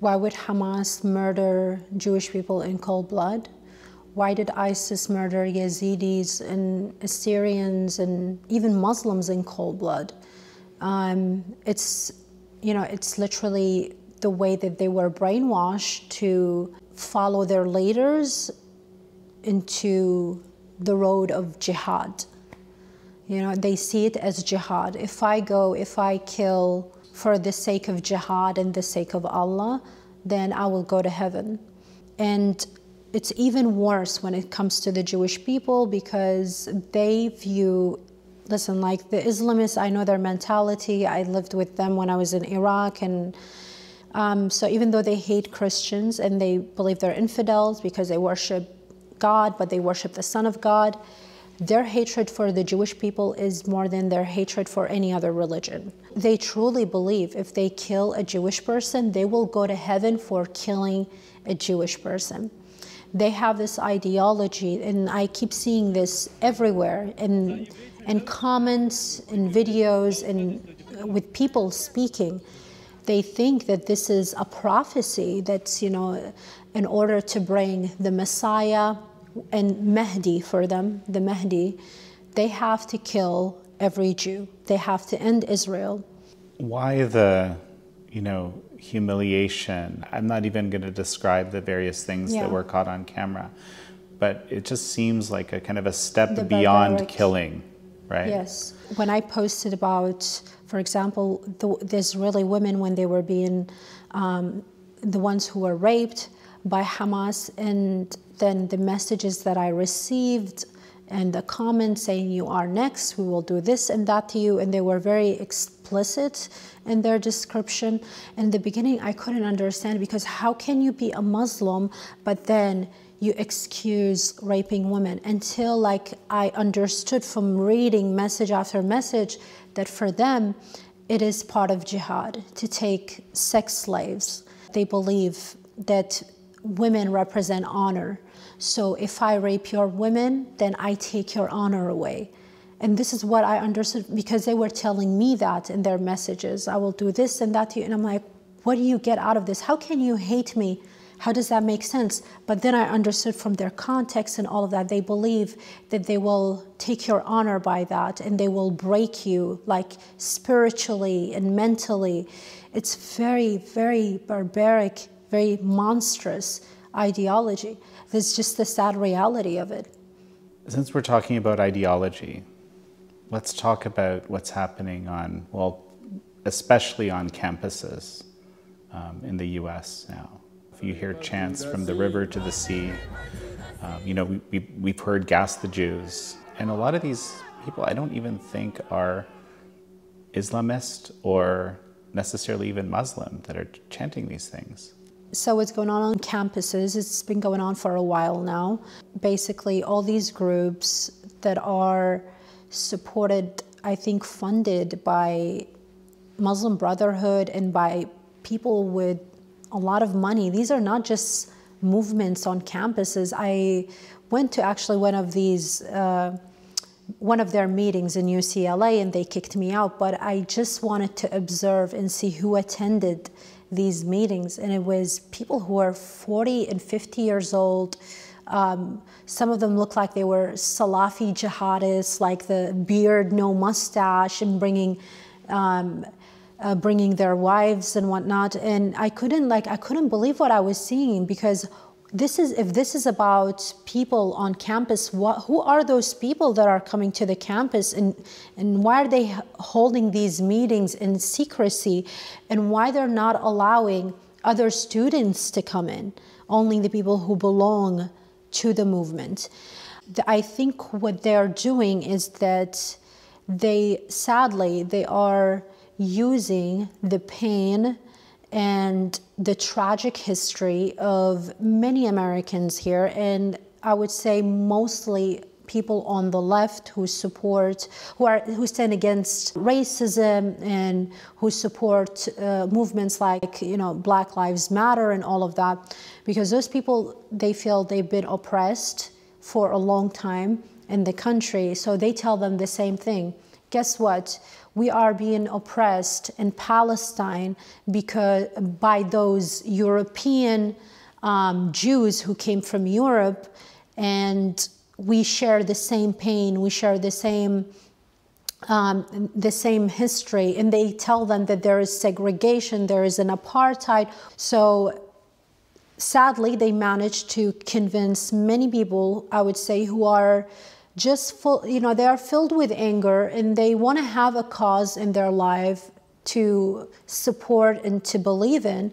Why would Hamas murder Jewish people in cold blood? Why did ISIS murder Yazidis and Assyrians and even Muslims in cold blood? It's literally the way that they were brainwashed to follow their leaders into the road of jihad. They see it as jihad. If I kill for the sake of jihad and the sake of Allah, then I will go to heaven. And it's even worse when it comes to the Jewish people, because they view, listen, like the Islamists, I know their mentality. I lived with them when I was in Iraq. And so even though they hate Christians and they believe they're infidels because they worship God, but they worship the Son of God, their hatred for the Jewish people is more than their hatred for any other religion. They truly believe if they kill a Jewish person, they will go to heaven for killing a Jewish person. They have this ideology, and I keep seeing this everywhere in comments, in videos, and with people speaking. They think that this is a prophecy that's, in order to bring the Messiah and Mahdi for them, the Mahdi, they have to kill every Jew. They have to end Israel. Why the, humiliation? I'm not even going to describe the various things that were caught on camera, but it just seems like a kind of a step beyond killing, right? Yes. When I posted about, for example, the Israeli women when they were being, the ones who were raped by Hamas, and then the messages that I received and the comments saying, you are next, we will do this and that to you, and they were very explicit in their description. In the beginning, I couldn't understand, because how can you be a Muslim, but then you excuse raping women? Until I understood from reading message after message that for them, it is part of jihad to take sex slaves. They believe that women represent honor. So if I rape your women, then I take your honor away. And this is what I understood, because they were telling me that in their messages. I will do this and that to you. And I'm like, what do you get out of this? How can you hate me? How does that make sense? But then I understood from their context and all of that, they believe that they will take your honor by that, and they will break you spiritually and mentally. It's very, very barbaric, very monstrous ideology. That's just the sad reality of it. Since we're talking about ideology, let's talk about what's happening especially on campuses in the US now. If you hear chants from the river to the sea, we've heard gas the Jews. And a lot of these people I don't even think are Islamist or necessarily even Muslim that are chanting these things. So what's going on campuses, it's been going on for a while now. Basically, all these groups that are supported, I think funded by Muslim Brotherhood and by people with a lot of money. These are not just movements on campuses. I went to actually one of their meetings in UCLA, and they kicked me out, but I just wanted to observe and see who attended these meetings, and it was people who are 40 and 50 years old. Some of them looked like they were Salafi jihadists, like the beard, no mustache, and bringing their wives and whatnot. And I couldn't believe what I was seeing, because if this is about people on campus, who are those people that are coming to the campus, and why are they holding these meetings in secrecy, and why they're not allowing other students to come in, only the people who belong to the movement? I think what they're doing is that they are using the pain and the tragic history of many Americans here, and I would say mostly people on the left who stand against racism and who support movements like Black Lives Matter and all of that, because those people, they feel they've been oppressed for a long time in the country, so they tell them the same thing: guess what? We are being oppressed in Palestine by those European Jews who came from Europe, and we share the same pain, we share the same history, and they tell them that there is segregation, there is an apartheid. So sadly, they managed to convince many people, I would say, who are just full, they are filled with anger, and they want to have a cause in their life to support and to believe in,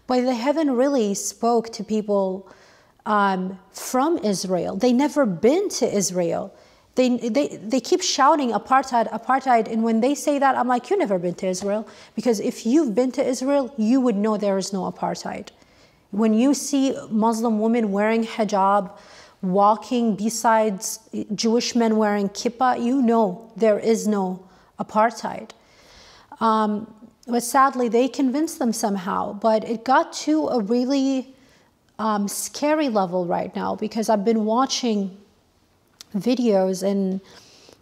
but they haven't really spoke to people from Israel. They never been to Israel. They keep shouting apartheid, apartheid, and when they say that, I'm like, you've never been to Israel, because if you've been to Israel, you would know there is no apartheid. When you see Muslim women wearing hijab, walking besides Jewish men wearing kippah, you know there is no apartheid. But sadly, they convinced them somehow. But it got to a really scary level right now, because I've been watching videos, and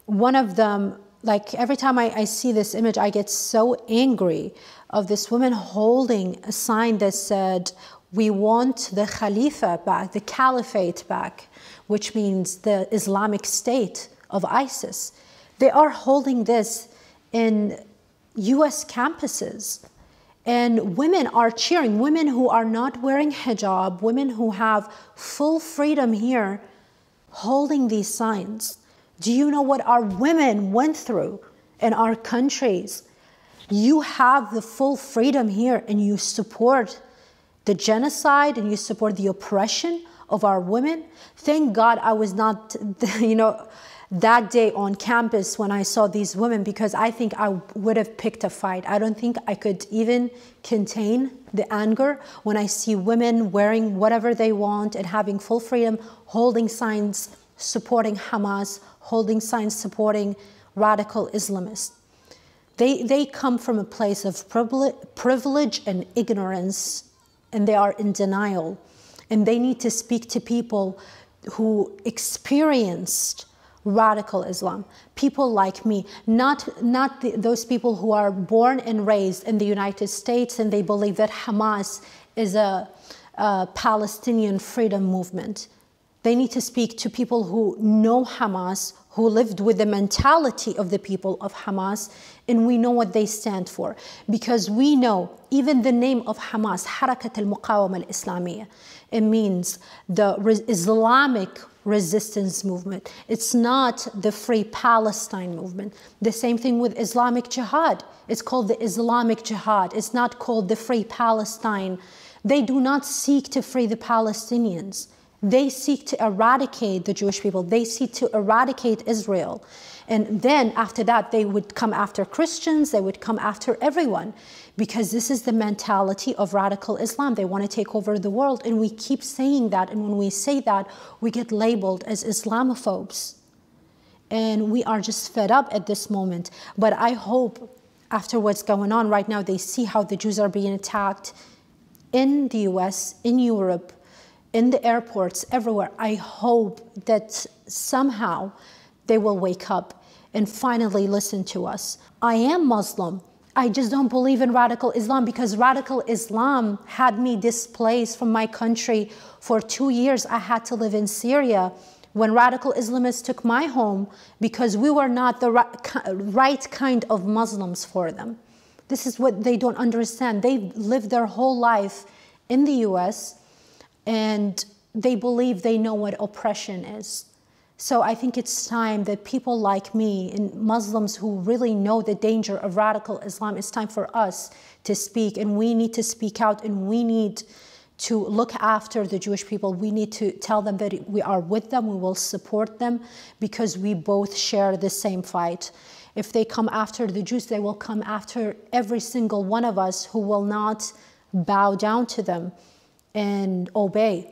one of them, like every time I see this image, I get so angry, of this woman holding a sign that said, "We want the Khalifa back, the Caliphate back," which means the Islamic State of ISIS. They are holding this in US campuses, and women are cheering, women who are not wearing hijab, women who have full freedom here, holding these signs. Do you know what our women went through in our countries? You have the full freedom here, and you support the genocide, and you support the oppression of our women. Thank God I was not, that day on campus when I saw these women, because I think I would have picked a fight. I don't think I could even contain the anger when I see women wearing whatever they want and having full freedom, holding signs supporting Hamas, holding signs supporting radical Islamists. They come from a place of privilege and ignorance, and they are in denial. And they need to speak to people who experienced radical Islam, people like me, not those people who are born and raised in the United States and they believe that Hamas is a Palestinian freedom movement. They need to speak to people who know Hamas, who lived with the mentality of the people of Hamas, and we know what they stand for. Because we know, even the name of Hamas, Harakat al-Muqawama al-Islamiyya, it means the Islamic resistance movement. It's not the Free Palestine movement. The same thing with Islamic Jihad. It's called the Islamic Jihad. It's not called the Free Palestine. They do not seek to free the Palestinians. They seek to eradicate the Jewish people. They seek to eradicate Israel. And then after that, they would come after Christians. They would come after everyone, because this is the mentality of radical Islam. They want to take over the world. And we keep saying that. And when we say that, we get labeled as Islamophobes. And we are just fed up at this moment. But I hope after what's going on right now, they see how the Jews are being attacked in the US, in Europe, in the airports, everywhere. I hope that somehow they will wake up and finally listen to us. I am Muslim. I just don't believe in radical Islam, because radical Islam had me displaced from my country for 2 years. I had to live in Syria when radical Islamists took my home, because we were not the right kind of Muslims for them. This is what they don't understand. They lived their whole life in the US, and they believe they know what oppression is. So I think it's time that people like me and Muslims who really know the danger of radical Islam, it's time for us to speak, and we need to speak out, and we need to look after the Jewish people. We need to tell them that we are with them, we will support them, because we both share the same fight. If they come after the Jews, they will come after every single one of us who will not bow down to them and obey.